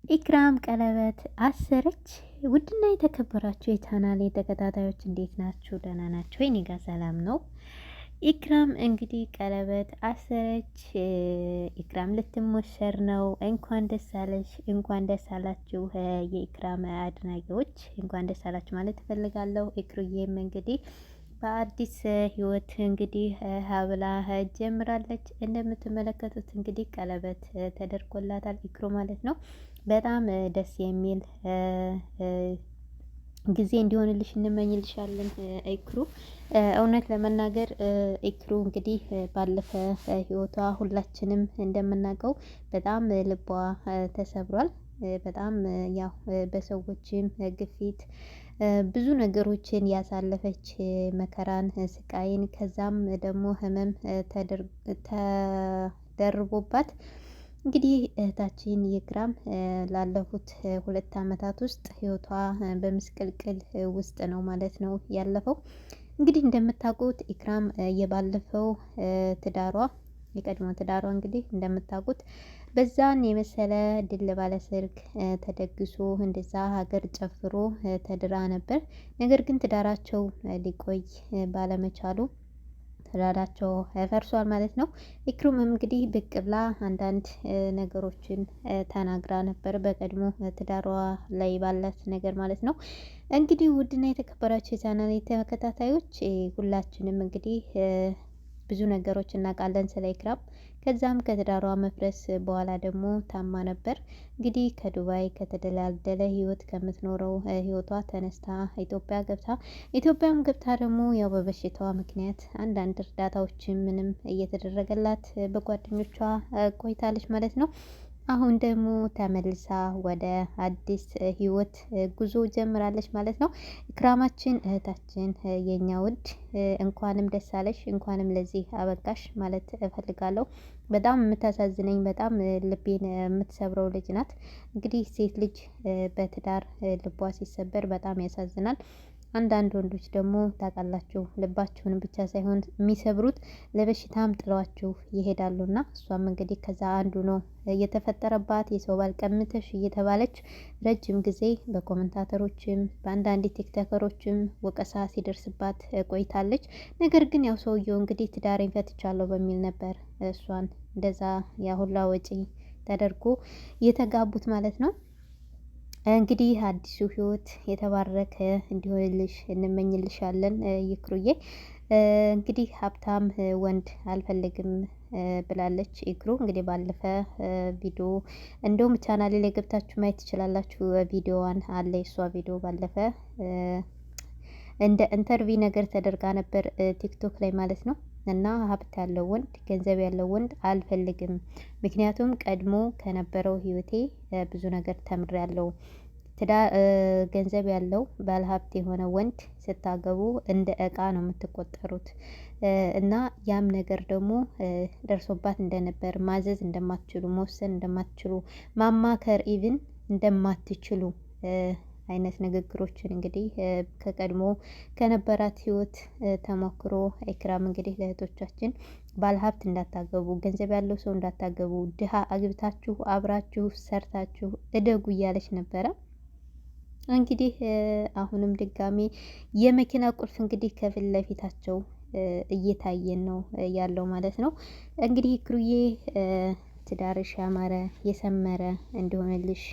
ኢክራም ቀለበት አሰረች። ውድና የተከበራችሁ የቻናሌ ተከታታዮች እንዴት ናችሁ? ደህና ናችሁ? እኔ ጋር ሰላም ነው። ኢክራም እንግዲህ ቀለበት አሰረች። ኢክራም ልትሞሸር ነው። እንኳን ደስ አለሽ፣ እንኳን ደስ አላችሁ የኢክራም አድናቂዎች፣ እንኳን ደስ አላችሁ ማለት እፈልጋለሁ። ኢክሩዬም እንግዲህ በአዲስ ህይወት እንግዲህ ሀብላ ጀምራለች። እንደምትመለከቱት እንግዲህ ቀለበት ተደርጎላታል ኢክሩ ማለት ነው። በጣም ደስ የሚል ጊዜ እንዲሆንልሽ እንመኝልሻለን ኢክሩ። እውነት ለመናገር ኢክሩ እንግዲህ ባለፈ ህይወቷ ሁላችንም እንደምናውቀው በጣም ልቧ ተሰብሯል። በጣም ያው በሰዎችም ግፊት ብዙ ነገሮችን ያሳለፈች መከራን፣ ስቃይን ከዛም ደግሞ ህመም ተደርቦባት እንግዲህ እህታችን ኢክራም ላለፉት 2 ዓመታት ውስጥ ህይወቷ በምስቅልቅል ውስጥ ነው ማለት ነው ያለፈው። እንግዲህ እንደምታውቁት ኢክራም የባለፈው ትዳሯ የቀድሞ ትዳሯ እንግዲህ እንደምታውቁት በዛን የመሰለ ድል ባለ ሰርግ ተደግሶ እንደዛ ሀገር ጨፍሮ ተድራ ነበር። ነገር ግን ትዳራቸው ሊቆይ ባለመቻሉ ትዳራቸው ፈርሷል ማለት ነው። ኢክሩም እንግዲህ ብቅ ብላ አንዳንድ ነገሮችን ተናግራ ነበር በቀድሞ ትዳሯ ላይ ባላት ነገር ማለት ነው። እንግዲህ ውድና የተከበራችሁ የቻናሌ ተከታታዮች ሁላችንም እንግዲህ ብዙ ነገሮች እናውቃለን ስለ ኢክራም። ከዛም ከትዳሯ መፍረስ በኋላ ደግሞ ታማ ነበር። እንግዲህ ከዱባይ ከተደላደለ ህይወት ከምትኖረው ህይወቷ ተነስታ ኢትዮጵያም ገብታ ደግሞ ያው በበሽታዋ ምክንያት አንዳንድ እርዳታዎችን ምንም እየተደረገላት በጓደኞቿ ቆይታለች ማለት ነው። አሁን ደግሞ ተመልሳ ወደ አዲስ ህይወት ጉዞ ጀምራለች ማለት ነው። ኢክራማችን እህታችን የኛ ውድ እንኳንም ደስ አለሽ፣ እንኳንም ለዚህ አበቃሽ ማለት እፈልጋለሁ። በጣም የምታሳዝነኝ በጣም ልቤን የምትሰብረው ልጅ ናት። እንግዲህ ሴት ልጅ በትዳር ልቧ ሲሰበር በጣም ያሳዝናል። አንዳንድ ወንዶች ደግሞ ታውቃላችሁ ልባችሁን ብቻ ሳይሆን የሚሰብሩት ለበሽታም ጥለዋችሁ ይሄዳሉና እሷም እንግዲህ ከዛ አንዱ ነው የተፈጠረባት። የሰው ባል ቀምተሽ እየተባለች ረጅም ጊዜ በኮመንታተሮችም በአንዳንድ ቲክቶከሮችም ወቀሳ ሲደርስባት ቆይታለች። ነገር ግን ያው ሰውየው እንግዲህ ትዳሬን ፈትቻለሁ በሚል ነበር እሷን እንደዛ ያሁላ ወጪ ተደርጎ የተጋቡት ማለት ነው። እንግዲህ አዲሱ ህይወት የተባረከ እንዲሆንልሽ እንመኝልሻለን ኢክሩዬ። እንግዲህ ሀብታም ወንድ አልፈልግም ብላለች ኢክሩ። እንግዲህ ባለፈ ቪዲዮ እንደውም ቻናሌ ላይ ገብታችሁ ማየት ትችላላችሁ። ቪዲዮዋን አለ የሷ ቪዲዮ ባለፈ እንደ ኢንተርቪው ነገር ተደርጋ ነበር ቲክቶክ ላይ ማለት ነው። እና ሀብት ያለው ወንድ ገንዘብ ያለው ወንድ አልፈልግም፣ ምክንያቱም ቀድሞ ከነበረው ህይወቴ ብዙ ነገር ተምሬያለሁ። ገንዘብ ያለው ባለሀብት የሆነ ወንድ ስታገቡ እንደ እቃ ነው የምትቆጠሩት። እና ያም ነገር ደግሞ ደርሶባት እንደነበር ማዘዝ እንደማትችሉ፣ መወሰን እንደማትችሉ፣ ማማከር ኢቭን እንደማትችሉ አይነት ንግግሮችን እንግዲህ ከቀድሞ ከነበራት ህይወት ተሞክሮ ኢክራም እንግዲህ ለእህቶቻችን ባለሀብት እንዳታገቡ፣ ገንዘብ ያለው ሰው እንዳታገቡ፣ ድሃ አግብታችሁ አብራችሁ ሰርታችሁ እደጉ እያለች ነበረ። እንግዲህ አሁንም ድጋሜ የመኪና ቁልፍ እንግዲህ ከፊት ለፊታቸው እየታየን ነው ያለው ማለት ነው። እንግዲህ ኢክሩዬ ትዳርሽ ያማረ የሰመረ እንዲሆንልሽ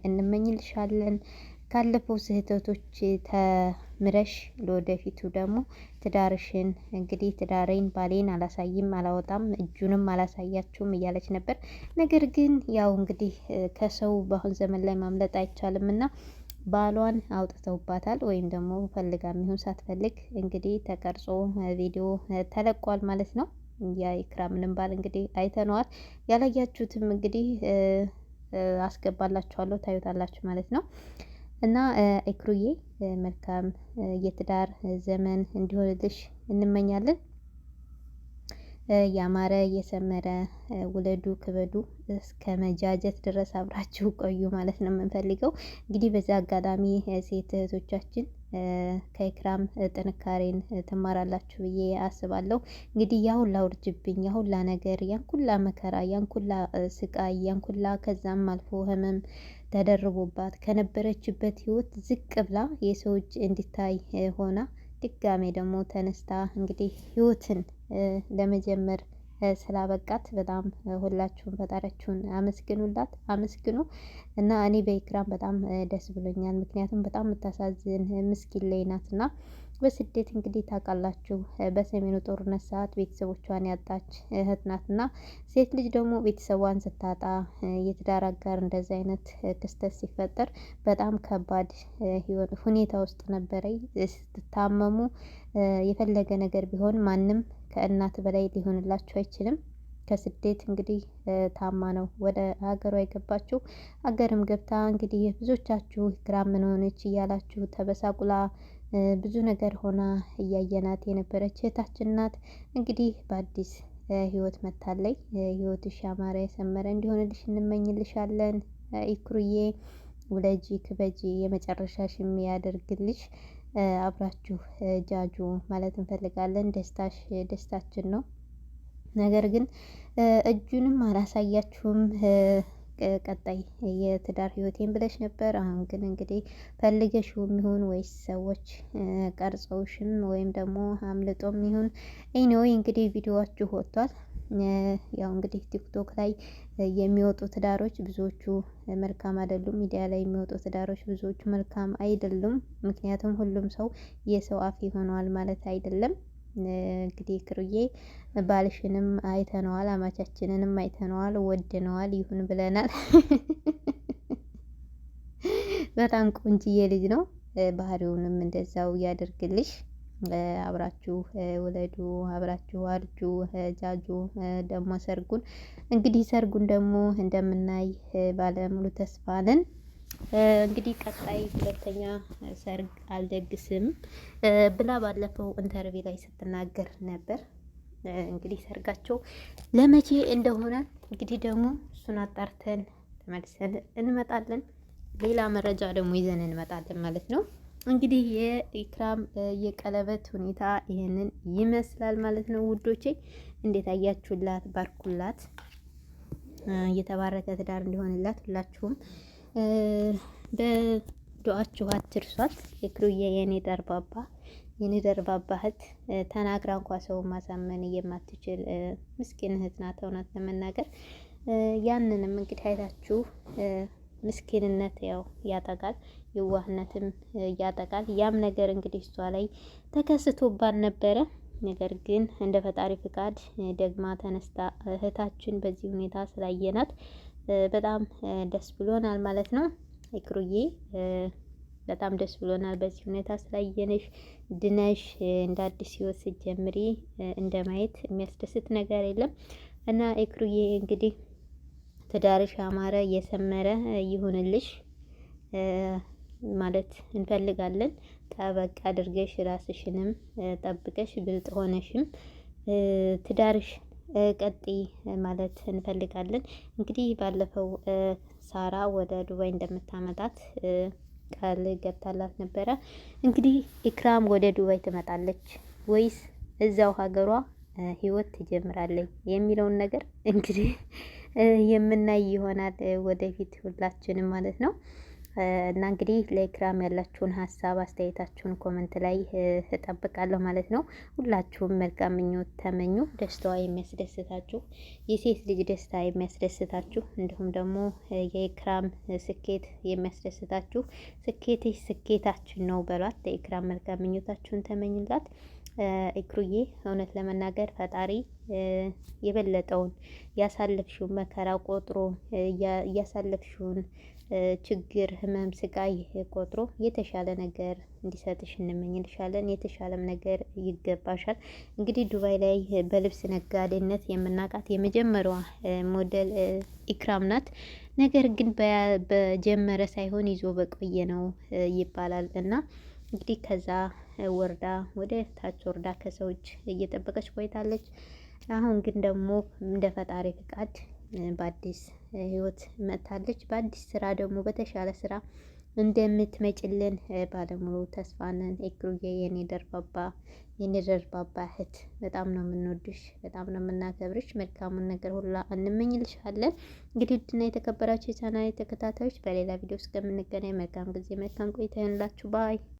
እንመኝልሻለን። ካለፈው ስህተቶች ተምረሽ ለወደፊቱ ደግሞ ትዳርሽን እንግዲህ ትዳሬን ባሌን አላሳይም አላወጣም እጁንም አላሳያችሁም እያለች ነበር። ነገር ግን ያው እንግዲህ ከሰው በአሁን ዘመን ላይ ማምለጥ አይቻልም እና ባሏን አውጥተውባታል። ወይም ደግሞ ፈልጋ የሚሆን ሳትፈልግ እንግዲህ ተቀርጾ ቪዲዮ ተለቋል ማለት ነው። የኢክራምንም ባል እንግዲህ አይተነዋል። ያላያችሁትም እንግዲህ አስገባላችኋለሁ ታዩታላችሁ ማለት ነው። እና ኢክሩዬ መልካም የትዳር ዘመን እንዲሆንልሽ እንመኛለን። ያማረ የሰመረ ውለዱ ክበዱ እስከ መጃጀት ድረስ አብራችሁ ቆዩ ማለት ነው የምንፈልገው። እንግዲህ በዚህ አጋጣሚ ሴት እህቶቻችን ከኢክራም ጥንካሬን ትማራላችሁ ብዬ አስባለሁ። እንግዲህ ያ ሁላ ውርጅብኝ፣ ያ ሁላ ነገር፣ ያን ሁላ መከራ፣ ያን ሁላ ስቃይ፣ ያን ሁላ ከዛም አልፎ ህመም ተደርቦባት ከነበረችበት ህይወት ዝቅ ብላ የሰው እጅ እንዲታይ ሆና ድጋሜ ደግሞ ተነስታ እንግዲህ ህይወትን ለመጀመር ስላበቃት በጣም ሁላችሁም ፈጣሪያችሁን አመስግኑላት፣ አመስግኑ እና እኔ በኢክራም በጣም ደስ ብሎኛል። ምክንያቱም በጣም የምታሳዝን ምስኪን ላይ ናት እና በስደት እንግዲህ ታውቃላችሁ በሰሜኑ ጦርነት ሰዓት ቤተሰቦቿን ያጣች እህት ናት እና ሴት ልጅ ደግሞ ቤተሰቧን ስታጣ የትዳር አጋር እንደዚህ አይነት ክስተት ሲፈጠር በጣም ከባድ ሁኔታ ውስጥ ነበረኝ። ስትታመሙ የፈለገ ነገር ቢሆን ማንም ከእናት በላይ ሊሆንላችሁ አይችልም። ከስደት እንግዲህ ታማ ነው ወደ ሀገሯ የገባችው። ሀገርም ገብታ እንግዲህ ብዙዎቻችሁ ኢክራም ምን ሆነች እያላችሁ ተበሳቁላ ብዙ ነገር ሆና እያየናት የነበረች እህታችን ናት። እንግዲህ በአዲስ ህይወት መታለይ። ህይወትሽ ያማረ የሰመረ እንዲሆንልሽ እንመኝልሻለን። ኢክሩዬ ውለጂ ክበጂ የመጨረሻሽም ያደርግልሽ። አብራችሁ ጃጁ ማለት እንፈልጋለን። ደስታሽ ደስታችን ነው። ነገር ግን እጁንም አላሳያችሁም። ቀጣይ የትዳር ህይወቴን ብለሽ ነበር። አሁን ግን እንግዲህ ፈልገሽውም ይሁን ወይስ ሰዎች ቀርጸውሽም ወይም ደግሞ አምልጦም ይሁን ኤኒዌይ እንግዲህ ቪዲዮዋችሁ ወጥቷል። ያው እንግዲህ ቲክቶክ ላይ የሚወጡ ትዳሮች ብዙዎቹ መልካም አይደሉም። ሚዲያ ላይ የሚወጡ ትዳሮች ብዙዎቹ መልካም አይደሉም። ምክንያቱም ሁሉም ሰው የሰው አፍ ይሆነዋል ማለት አይደለም። እንግዲህ ክሩዬ ባልሽንም አይተነዋል፣ አማቻችንንም አይተነዋል፣ ወድነዋል፣ ይሁን ብለናል። በጣም ቆንጅዬ ልጅ ነው። ባህሪውንም እንደዛው ያደርግልሽ። አብራችሁ ውለዱ፣ አብራችሁ አርጁ፣ ጃጁ። ደግሞ ሰርጉን እንግዲህ ሰርጉን ደግሞ እንደምናይ ባለሙሉ ተስፋ ነን። እንግዲህ ቀጣይ ሁለተኛ ሰርግ አልደግስም ብላ ባለፈው ኢንተርቪው ላይ ስትናገር ነበር። እንግዲህ ሰርጋቸው ለመቼ እንደሆነ እንግዲህ ደግሞ እሱን አጣርተን ተመልሰን እንመጣለን። ሌላ መረጃ ደግሞ ይዘን እንመጣለን ማለት ነው። እንግዲህ የኢክራም የቀለበት ሁኔታ ይሄንን ይመስላል ማለት ነው ውዶቼ። እንዴት አያችሁላት? ባርኩላት። የተባረከ ትዳር እንዲሆንላት ሁላችሁም በዱዓችሁ አትርሷት። ኢክሩዬ የኔ ደርባባ የኔ ደርባባ እህት ተናግራ እንኳ ሰው ማሳመን የማትችል ምስኪን እህት ናት። እውነት ለመናገር ያንንም እንግዲህ አይታችሁ ምስኪንነት ያው ያጠቃል፣ የዋህነትም ያጠቃል። ያም ነገር እንግዲህ እሷ ላይ ተከስቶባን ነበረ። ነገር ግን እንደ ፈጣሪ ፍቃድ ደግማ ተነስታ እህታችን በዚህ ሁኔታ ስላየናት በጣም ደስ ብሎናል ማለት ነው። ኢክሩዬ በጣም ደስ ብሎናል በዚህ ሁኔታ ስላየነሽ፣ ድነሽ እንደ አዲስ ህይወት ስትጀምሪ እንደ ማየት የሚያስደስት ነገር የለም እና ኢክሩዬ እንግዲህ ትዳርሽ ያማረ የሰመረ ይሁንልሽ ማለት እንፈልጋለን። ጠበቅ አድርገሽ ራስሽንም ጠብቀሽ ብልጥ ሆነሽም ትዳርሽ ቀጥይ ማለት እንፈልጋለን። እንግዲህ ባለፈው ሳራ ወደ ዱባይ እንደምታመጣት ቃል ገብታላት ነበረ። እንግዲህ ኢክራም ወደ ዱባይ ትመጣለች ወይስ እዛው ሀገሯ ህይወት ትጀምራለች የሚለውን ነገር እንግዲህ የምናይ ይሆናል ወደፊት ሁላችንም ማለት ነው። እና እንግዲህ ለኢክራም ያላችሁን ሀሳብ አስተያየታችሁን ኮመንት ላይ እጠብቃለሁ ማለት ነው። ሁላችሁም መልካም ምኞት ተመኙ። ደስታዋ የሚያስደስታችሁ የሴት ልጅ ደስታ የሚያስደስታችሁ እንዲሁም ደግሞ የኢክራም ስኬት የሚያስደስታችሁ ስኬትሽ ስኬታችን ነው በሏት። ለኢክራም መልካም ምኞታችሁን ተመኝላት። ኢክሩዬ እውነት ለመናገር ፈጣሪ የበለጠውን ያሳለፍሽውን መከራ ቆጥሮ ያሳለፍሽውን ችግር፣ ህመም፣ ስቃይ ቆጥሮ የተሻለ ነገር እንዲሰጥሽ እንመኝልሻለን። የተሻለም ነገር ይገባሻል። እንግዲህ ዱባይ ላይ በልብስ ነጋዴነት የምናውቃት የመጀመሪያዋ ሞዴል ኢክራም ናት። ነገር ግን በጀመረ ሳይሆን ይዞ በቆየ ነው ይባላል እና እንግዲህ ከዛ ወርዳ ወደ ታች ወርዳ ከሰዎች እየጠበቀች ቆይታለች። አሁን ግን ደግሞ እንደ ፈጣሪ ፍቃድ በአዲስ ህይወት መጥታለች። በአዲስ ስራ ደግሞ በተሻለ ስራ እንደምትመጭልን ባለሙሉ ተስፋ ነን። ኤክሩዬ የኔ ደርባባ እህት በጣም ነው የምንወድሽ፣ በጣም ነው የምናከብርሽ። መልካሙን ነገር ሁላ እንመኝልሻለን። እንግዲህ ውድና የተከበራችሁ የቻናሌ ተከታታዮች በሌላ ቪዲዮ እስከምንገናኝ መልካም ጊዜ መልካም ቆይታ ይሆንላችሁ። ባይ